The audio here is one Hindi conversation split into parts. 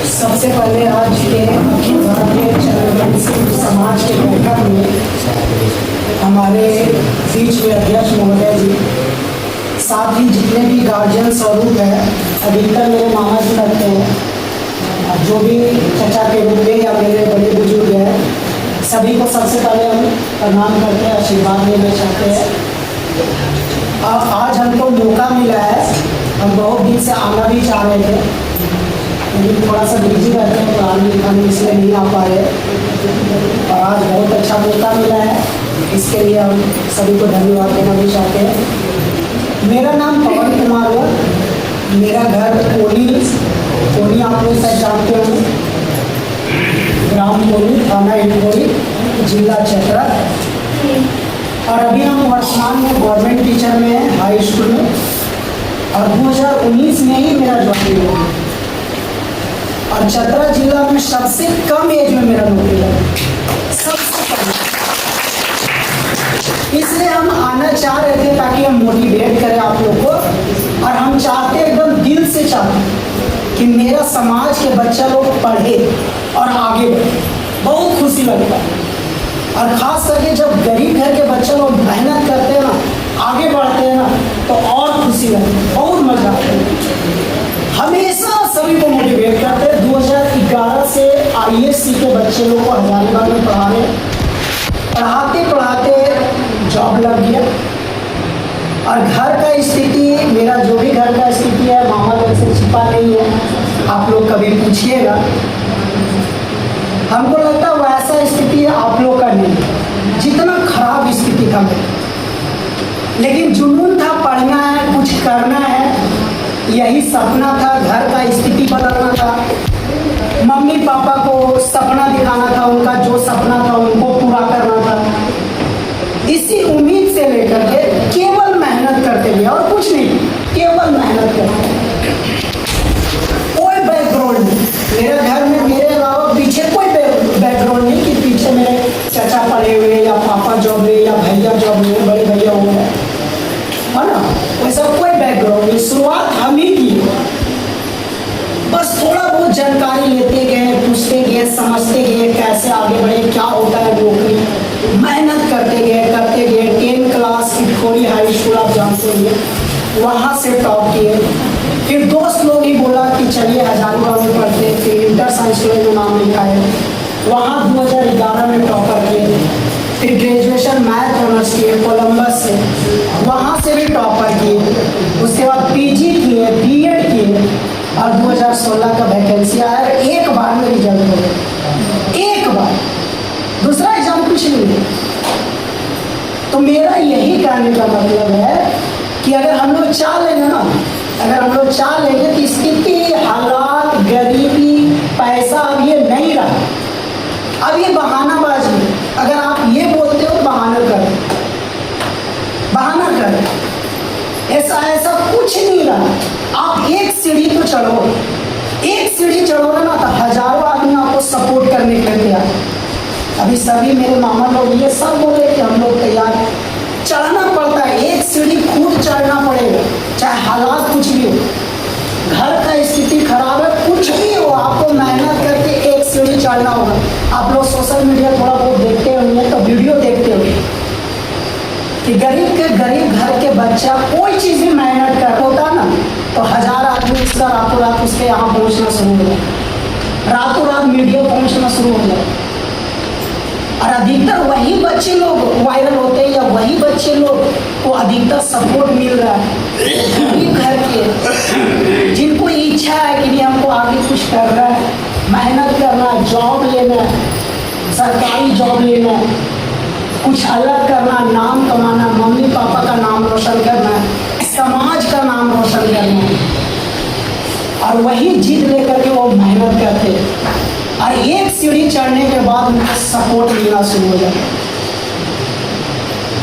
सबसे पहले आज के अखिल भारतीय चरमवंशी समाज के बैठक में हमारे बीच में अध्यक्ष महोदय जी, साथ ही जितने भी गार्जियन स्वरूप है, अधिकतर मेरे मामा जी लगते हैं, जो भी चचा के रूप में या मेरे बड़े बुजुर्ग हैं, सभी को सबसे पहले हम प्रणाम करते हैं, आशीर्वाद लेना चाहते हैं। आज हमको मौका मिला है, हम बहुत दिन से आना भी चाह रहे थे, लेकिन थोड़ा सा बिजी रहते हैं पढ़ाने लिखाने, इसलिए नहीं आ पा रहे, और आज बहुत अच्छा मौका मिला है, इसके लिए हम सभी को धन्यवाद देना भी चाहते हैं। मेरा नाम पवन कुमार है, मेरा घर कोनी आप लोग सब जानते हो, ग्राम कोनी, थाना इंदौरी, जिला चतरा, और अभी हम वर्तमान में गवर्नमेंट टीचर में हैं, हाई स्कूल में, और 2019 में ही मेरा ज्वाइनिंग हुआ, और चतरा जिला में सबसे कम एज में मेरा नौकरी लगा, सबसे कम। इसलिए हम आना चाह रहे थे ताकि हम मोटिवेट करें आप लोग को, और हम चाहते एकदम दिल से चाहते कि मेरा समाज के बच्चा लोग पढ़े और आगे बढ़े। बहुत खुशी लगता है, और ख़ास करके जब गरीब घर के बच्चे लोग मेहनत करते हैं ना, आगे बढ़ते हैं ना, तो और खुशी लगती है, बहुत मजा आता है। हमेशा सभी को मोटिवेट करते हैं। 2011 से ISC के बच्चे लोग को हजारीबाग में पढ़ाते जॉब लग गया, और घर का स्थिति, मेरा जो भी घर का स्थिति है, मामा लोग से छिपा नहीं है, आप लोग कभी पूछिएगा। हमको लगता है वैसा स्थिति आप लोग का नहीं, जितना खराब स्थिति था मेरा, लेकिन जुनून था, पढ़ना है, कुछ करना है, यही सपना था, घर का स्थिति बदलना था, मम्मी पापा को सपना दिखाना था, उनका जो सपना था उनको पूरा करना था। इसी उम्मीद से लेकर के केवल मेहनत करते गए, और कुछ नहीं, केवल मेहनत करते। कोई बैकग्राउंड नहीं मेरे घर में, मेरे अलावा पीछे कोई बैकग्राउंड नहीं कि पीछे मेरे चचा पढ़े हुए, या पापा जॉब हुए, या भैया जॉब हुए, बड़े भैया हुए, है ना, वैसा कोई बैकग्राउंड नहीं। शुरुआत हम ही की, बस थोड़ा बहुत जानकारी लेते गए, पूछते गए, समझते गए, कैसे आगे बढ़े, क्या होता है नौकरी, मेहनत करते गए 10 क्लास इटखोरी हाई स्कूल आप जानते होंगे, वहाँ से टॉप किए। फिर दोस्त लोग ही बोला कि चलिए हजारीबाग में पढ़ते, फिर इंटर साइंस कॉलेज में नाम लिखा है, वहाँ 2011 में टॉपर किए। फिर ग्रेजुएशन मैथ ऑनर्स किए कोलंबस से, वहाँ से भी टॉपर किए। उसके बाद PG किए, B.Ed किए, और 2016 का वैकेंसी आया, एक बार में रिजल्ट हो गया, एक बार, दूसरा एग्जाम कुछ नहीं है। तो मेरा यही कहने का मतलब है कि अगर हम लोग चाह लेंगे ना, अगर हम लोग चाह लेंगे कि स्थिति, हालात, गरीबी, पैसा अब ये नहीं रहा, अब ये बहानाबाजी, अगर आप ये बोलते हो बहाना कर, ऐसा कुछ नहीं रहा। आप एक सीढ़ी तो चढ़ो, एक सीढ़ी चढ़ोगे ना तो हजारों आदमी आपको सपोर्ट करने के लिए तैयार। अभी सभी मेरे मामा लोग ये सब बोले कि हम लोग तैयार हैं, चढ़ना पड़ता है, एक सीढ़ी खुद चढ़ना पड़ेगा, चाहे हालात कुछ भी हो, घर का स्थिति खराब है, कुछ भी हो, आपको मेहनत करके एक सीढ़ी चढ़ना होगा। आप लोग सोशल मीडिया थोड़ा बहुत देखते होंगे, तो वीडियो देखते होंगे कि गरीब घर के बच्चा कोई चीज़ भी मेहनत कर होता ना, तो 1000 आदमी उसका रातों रात उसके यहाँ पहुँचना शुरू हो जाए, रातों रात मीडिया पहुँचना शुरू हो जाए, और अधिकतर वही बच्चे लोग वायरल होते हैं, या वही बच्चे लोग को अधिकतर सपोर्ट मिल रहा है, गरीब घर के, जिनको इच्छा है कि नहीं हमको आगे कुछ करना है, मेहनत करना है, जॉब लेना है, सरकारी जॉब लेना है, कुछ अलग करना, नाम कमाना, मम्मी पापा का नाम रोशन करना है, समाज का नाम रोशन करना है, और वही जिद लेकर के वो मेहनत करते हैं, और एक सीढ़ी चढ़ने के बाद उनको सपोर्ट मिलना शुरू हो जाता है।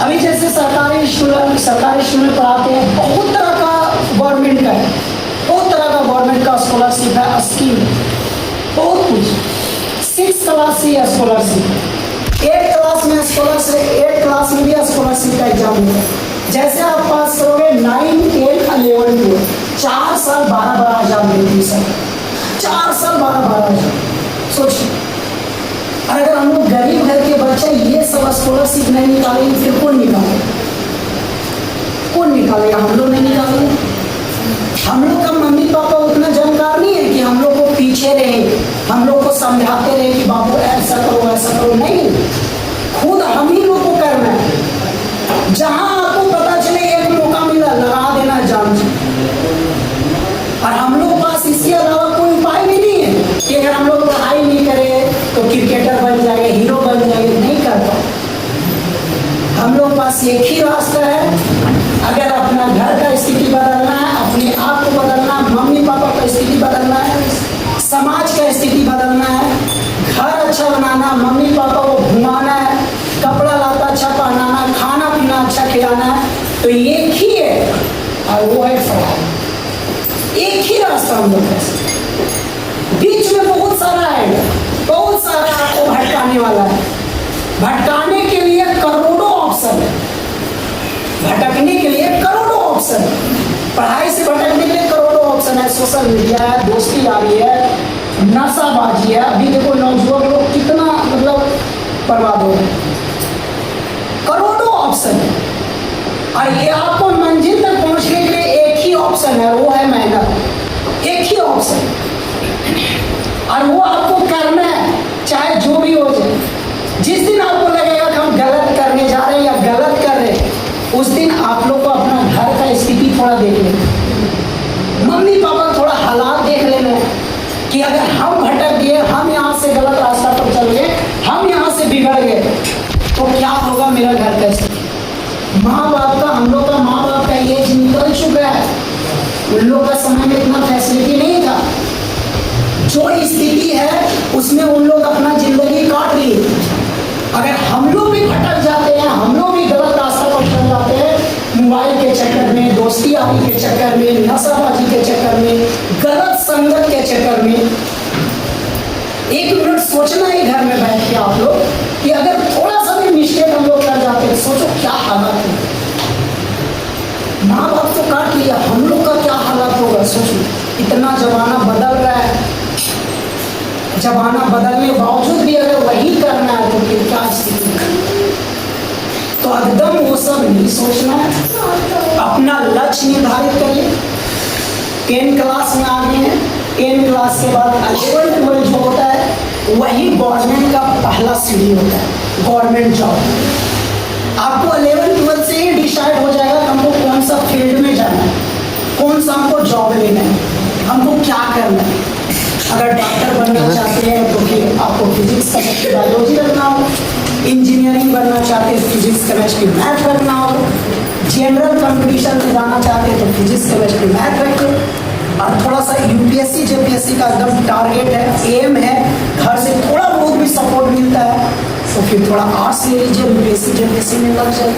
अभी जैसे सरकारी स्कूल में पढ़ाते हैं, बहुत तरह का गवर्नमेंट का है, बहुत तरह का गवर्नमेंट का स्कॉलरशिप है, स्कीम, बहुत कुछ। 6 क्लास से स्कॉलरशिप, 8 क्लास में स्कॉलरशिप, 8 क्लास में भी स्कॉलरशिप का एग्जाम होता है। जैसे आप पास करोगे 9, 10, 11, 12, 4 साल 12-12 हज़ार मिलती है सर, 4 साल 12-12 सोचिए। और अगर हम लोग गरीब घर के बच्चे ये सब स्कॉलरशिप नहीं निकालेंगे फिर कौन निकालेगा? कौन निकालेगा? हम लोग नहीं निकालेंगे। हम लोग का मम्मी पापा उतना जानकार नहीं है कि हम लोग को पीछे रहे, हम लोग को समझाते रहे कि बाबू ऐसा करो ऐसा करो। नहीं, खुद हम ही लोग को करना है। जहां आपको पता चले एक मौका मिला लगा देना जान से। और हम लोग पास इसके अलावा कोई उपाय भी नहीं है कि अगर हम लोग पढ़ाई नहीं करें तो क्रिकेटर बन जाएंगे, हीरो बन जाएंगे। नहीं कर पाए। हम लोग पास एक ही रास्ता है। अगर अपना घर का स्थिति बदलना है, अपने आप को बदलना है, मम्मी पापा का स्थिति बदलना है, समाज का स्थिति बदलना है, घर अच्छा बनाना, मम्मी पापा को घुमाना है, कपड़ा लाता अच्छा पहनाना, खाना पीना अच्छा खिलाना है, तो एक ही है और वो है फरार। एक ही रास्ता हम लोग का। बीच में बहुत सारा है, बहुत सारा आपको भटकाने वाला है। भटकाने के लिए करोड़ों ऑप्शन है, भटकने के लिए करोड़ों ऑप्शन है। पढ़ाई से भटकने के लिए करोड़ों ऑप्शन है। सोशल मीडिया है, दोस्ती यारी है, नशाबाजी है। अभी देखो नौजवान लोग कितना मतलब बर्बाद हो रहे हैं। करोड़ों ऑप्शन है और ये आपको मंजिल तक पहुंचने के लिए एक ही ऑप्शन है, वो है मेहनत। एक ही ऑप्शन और वो आपको करना है, चाहे जो भी हो जाए। जिस दिन आपको लगेगा कि हम गलत करने जा रहे हैं या गलत कर रहे हैं, उस दिन आप लोग को अपना घर का स्थिति थोड़ा देख लेना, मम्मी पापा थोड़ा हालात देख लेना कि अगर हम भटक गए, हम यहाँ से गलत रास्ता पर चल गए, हम यहाँ से बिगड़ गए, तो क्या होगा मेरा घर का स्थिति। माँ बाप का, हम लोग का माँ बाप का एज निकल चुका है। उन लोग का समय में इतना फैसिलिटी नहीं था। जो स्थिति है उसमें उन लोग अपना जिंदगी काट ली। अगर हम लोग भी भटक जाते हैं, हम लोग भी गलत रास्ता पर चल जाते हैं, मोबाइल के चक्कर में, दोस्ती यारी के चक्कर में, नशाबाजी के चक्कर में, गलत संगत के चक्कर में। एक मिनट सोचना ही घर में बैठ के आप लोग कि अगर थोड़ा सा भी मिस्टेक हम लोग कर जाते हैं, सोचो क्या हालात है। माँ बाप तो काट लिया, हम लोग का क्या हालात होगा सोचो। इतना जमाना बदल रहा है, जमाना बदलने के बावजूद भी अगर वही करना है तो फिर क्या स्थिति। तो एकदम वो सब नहीं सोचना है। अपना लक्ष्य निर्धारित करिए। 10 क्लास में आगे हैं, 10 क्लास के बाद 11, 12 जो होता है वही गवर्नमेंट का पहला सीढ़ी होता है, गवर्नमेंट जॉब। आपको 11, 12 से ही डिसाइड हो जाएगा हमको कौन सा फील्ड में जाना है, कौन सा हमको जॉब लेना है, हमको क्या करना है। अगर डॉक्टर बनना चाहते हैं तो फिर आपको फिजिक्स केमिस्ट्री बायोलॉजी रखना हो। इंजीनियरिंग बनना चाहते हैं फिजिक्स केमिस्ट्री मैथ रखना हो। जनरल कंपटीशन में जाना चाहते हैं तो फिजिक्स केमिस्ट्री मैथ रखें। और थोड़ा सा यूपीएससी जेपीएससी का एकदम टारगेट है, एम है, घर से थोड़ा बहुत भी सपोर्ट मिलता है तो फिर थोड़ा आर्ट्स ले लीजिए, यूपीएससी जेपीएससी में लग जाए।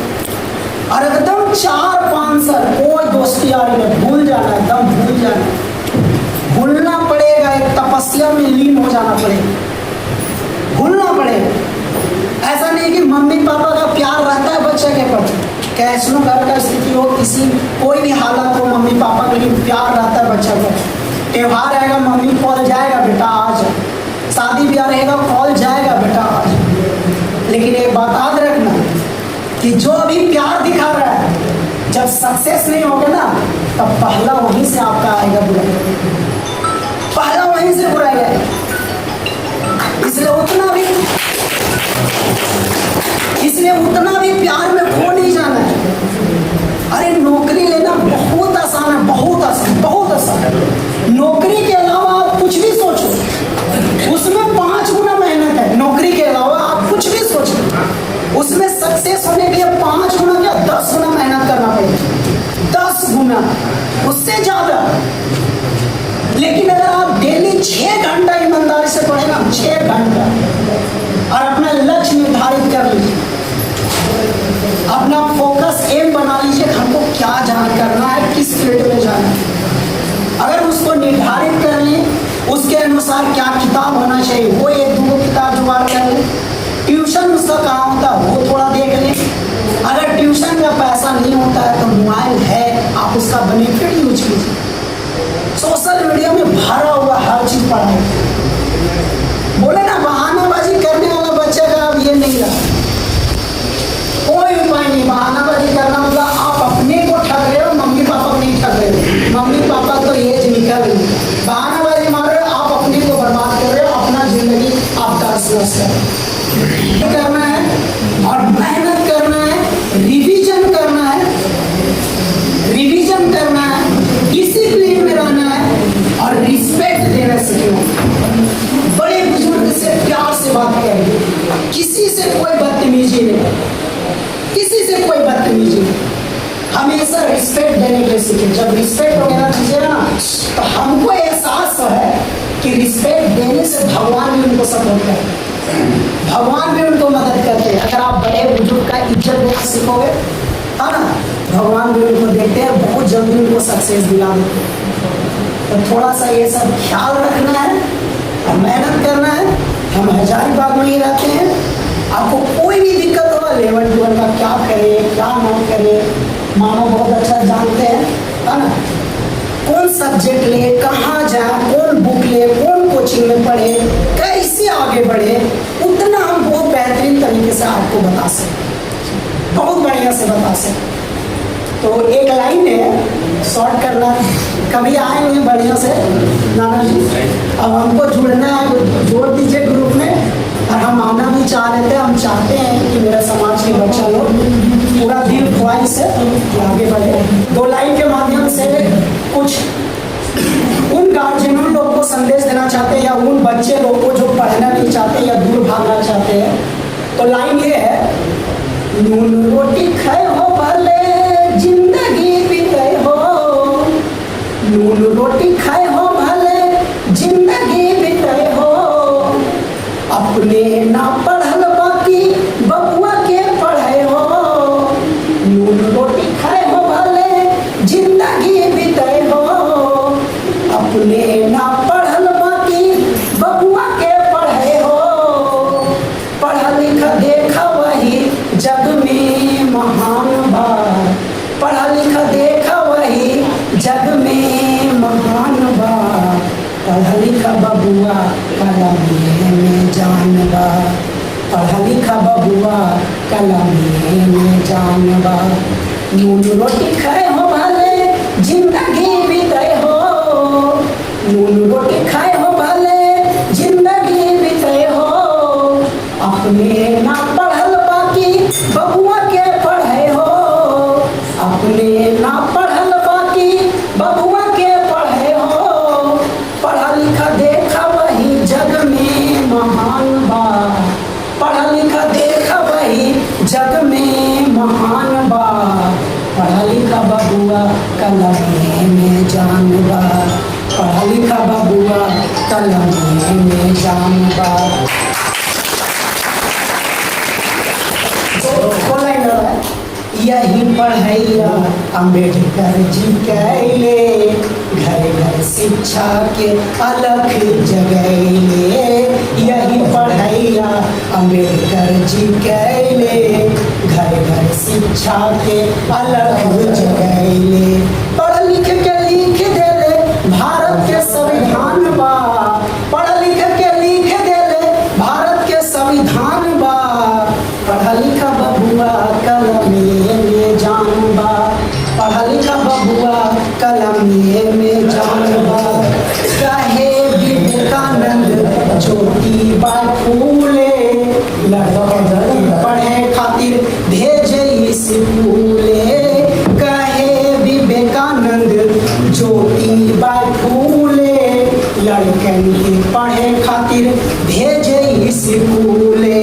और एकदम 4-5 साल कोई दोस्ती यारी में भूल जाना, एकदम भूल जाना, भूलना पड़ेगा। एक तपस्या में लीन हो जाना पड़ेगा, भूलना पड़ेगा। ऐसा नहीं कि मम्मी पापा का प्यार रहता है बच्चे के प्रति, कैसनो घर का स्थिति हो, किसी कोई भी हालत हो, मम्मी पापा के लिए प्यार रहता है बच्चा को। त्योहार आएगा मम्मी कॉल जाएगा बेटा आज, शादी ब्याह रहेगा कॉल जाएगा बेटा आज। लेकिन एक बात याद रखना कि जो अभी प्यार दिखा रहा है, जब सक्सेस नहीं होगा ना तब पहला वहीं से आपका आएगा बुराई, पहला वहीं से बुराई आएगा। इसलिए उतना भी प्यार में खो नहीं जाना है। अरे नौकरी लेना बहुत आसान है, बहुत आसान, बहुत आसान। नौकरी के अलावा आप कुछ भी सोचो, उसमें 5 गुना मेहनत है। नौकरी के अलावा आप कुछ भी सोचो, उसमें सक्सेस होने के लिए 5 गुना क्या 10 गुना मेहनत करना पड़ेगा, 10 गुना, उससे ज्यादा। लेकिन अगर आप डेली 6 घंटा ईमानदारी से पढ़े ना, 6 घंटा, और अपना लक्ष्य निर्धारित कर लीजिए, अपना फोकस एम बना लीजिए, हमको क्या जान करना है, किस फील्ड में जाना है। अगर उसको निर्धारित कर लें, उसके अनुसार क्या किताब होना चाहिए, वो 1-2 किताब जुगाड़ कर लें। ट्यूशन उसका कहाँ होता है वो थोड़ा देख लें। अगर ट्यूशन का पैसा नहीं होता है तो मोबाइल है, आप उसका बेनिफिट यूज कीजिए। सोशल मीडिया में भरा हुआ हर चीज पढ़ाई। बोले ना बहानाबाजी करने वाला बच्चा का अब ये नहीं रहा, कोई उपाय नहीं। बहानाबाजी करना मतलब आप अपने को ठग रहे हो, मम्मी पापा को नहीं ठग रहे हो। मम्मी पापा तो एज निकल गई, बहानाबाजी मार रहे हो, आप अपने को बर्बाद कर रहे हो, अपना जिंदगी आप तरस करना है और मेहनत करना है, रिवीजन करना है, रिवीजन करना है, डिसिप्लिन में रहना है और रिस्पेक्ट देना सीखना। बड़े बुजुर्ग से प्यार से बात करेंगे, किसी से कोई बदतमीजी नहीं, किसी से कोई बदतमीजी नहीं, हमेशा रिस्पेक्ट देने के लिए सीखे। जब रिस्पेक्ट वगैरह चीजें ना, तो हमको एहसास है कि रिस्पेक्ट देने से भगवान भी उनको सपोर्ट करते हैं, भगवान भी उनको मदद करते हैं। अगर आप बड़े बुजुर्ग का इज्जत देना सीखोगे, है ना, भगवान भी उनको देखते हैं, बहुत जल्दी उनको सक्सेस दिला देते हैं। तो थोड़ा सा ये सब ख्याल रखना है और मेहनत करना है। हम हजारीबाग में ही रहते हैं, आपको कोई भी दिक्कत होगा 11-12 का क्या करें क्या ना करें, मानो बहुत अच्छा जानते हैं, है ना, कौन सब्जेक्ट ले, कहाँ जाए, कौन बुक ले, कौन कोचिंग में पढ़े, कैसे आगे बढ़े, उतना हम बहुत बेहतरीन तरीके से आपको बता सकते, बहुत बढ़िया से बता सकते। तो एक लाइन है, शॉर्ट करना, कभी आएंगे बढ़िया से नाना जी, अब हमको जुड़ना है, जोड़ दीजिए ग्रुप में। और हम आना भी चाह रहे थे, हम चाहते हैं कि मेरे समाज के बच्चा लोग पूरा दिल ख्वाहिश है कि आगे बढ़े। 2 लाइन के माध्यम से कुछ उन गार्जियनों लोग को संदेश देना चाहते हैं या उन बच्चे लोग को जो पढ़ना नहीं चाहते या दूर भागना चाहते हैं। तो लाइन ये है, नून रोटी खाए हो भले जिंदगी बीते हो, नून रोटी खाए हो भले जिंदगी बीते हो, अपने ना पढ़ल बाकी बबुआ के पढ़े हो, नून रोटी खाए हो भले जिंदगी बीते हो, अपने ना पढ़ल बाकी बबुआ के पढ़े हो, पढ़ा लिखा देखा वही जग में महान बा, पढ़ा लिखा देखा वही जग में महान बा, पढ़ा लिखा बबुआ कलम में जान बा, पढ़ा लिखा बबुआ कलम में जान बा, नून रोटी खाए हो भले जिंदगी बीते हो, नून रोटी खाए हो भले जिंदगी बीते हो, अपने ना पढ़ल बाकी बबुआ के पढ़े हो, अपने ना पढ़ल बाकी बबुआ के पढ़े हो, पढ़ा लिखा देखा वही जग में महान बा, पढ़ा लिखा देखा वही जग में महान बा, पढ़ा लिखा बबुआ कलम में जान बा, पढ़ा लिखा बबुआ कलम में जान बा। यही पढ़ैया अम्बेडकर जी कैले, घर घर शिक्षा के अलग जगैले, यही पढ़ैया अम्बेडकर जी कैले, घर घर शिक्षा के अलग जगैले, पढ़ लिख के लिख देले भारत के संविधान बा, पढ़ लिख के लिख देले भारत के संविधान बा, पढ़ा लिखा बबुआ कलम में जान बा, पढ़ा लिखा बबुआ कलम में जान बा, कहे विवेकानंद ज्योतिबा फूले, लड़की पढ़े खातिर भेजे स्कूले, कहे विवेकानंद ज्योतिबा फूले, लड़कन के पढ़े खातिर भेजे स्कूले,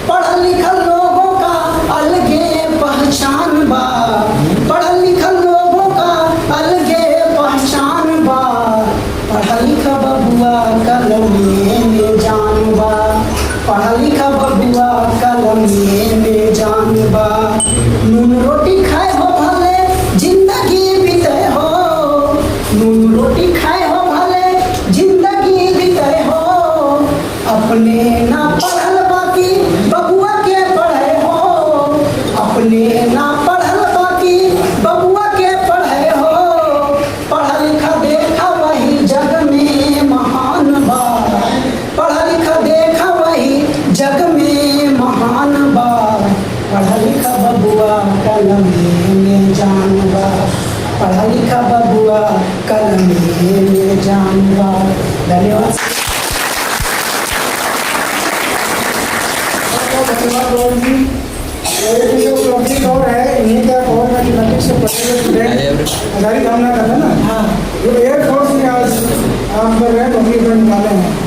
पढ़ लिखल लोगों का अलगे पहचान बा, पढ़ लिखल लोगों का अलगे पहचान बा, पढ़ा लिखा बबुआ कलम में जान बा, पढ़ा लिखा बबुआ कलम में जान बा, नून रोटी खाए हो भले जिंदगी बीते हो, नून रोटी खाए हो भले जिंदगी बीते हो, अपने ना पढ़ल बाकी बबुआ के पढ़े हो, अपने ना पढ़ल बाकी बबुआ के पढ़े हो, पढ़ा लिखा देखा वही कलम में जानवा, पढ़ा लिखा बबुआ कलम में जानवा। धन्यवाद। और है इन्हीं का और मैथमेटिक्स से पढ़े स्टूडेंट आधारित हमला करना ना। हाँ, जो एयरफोर्स में आज हम कर रहे हैं, नौकरी पर निकाले हैं।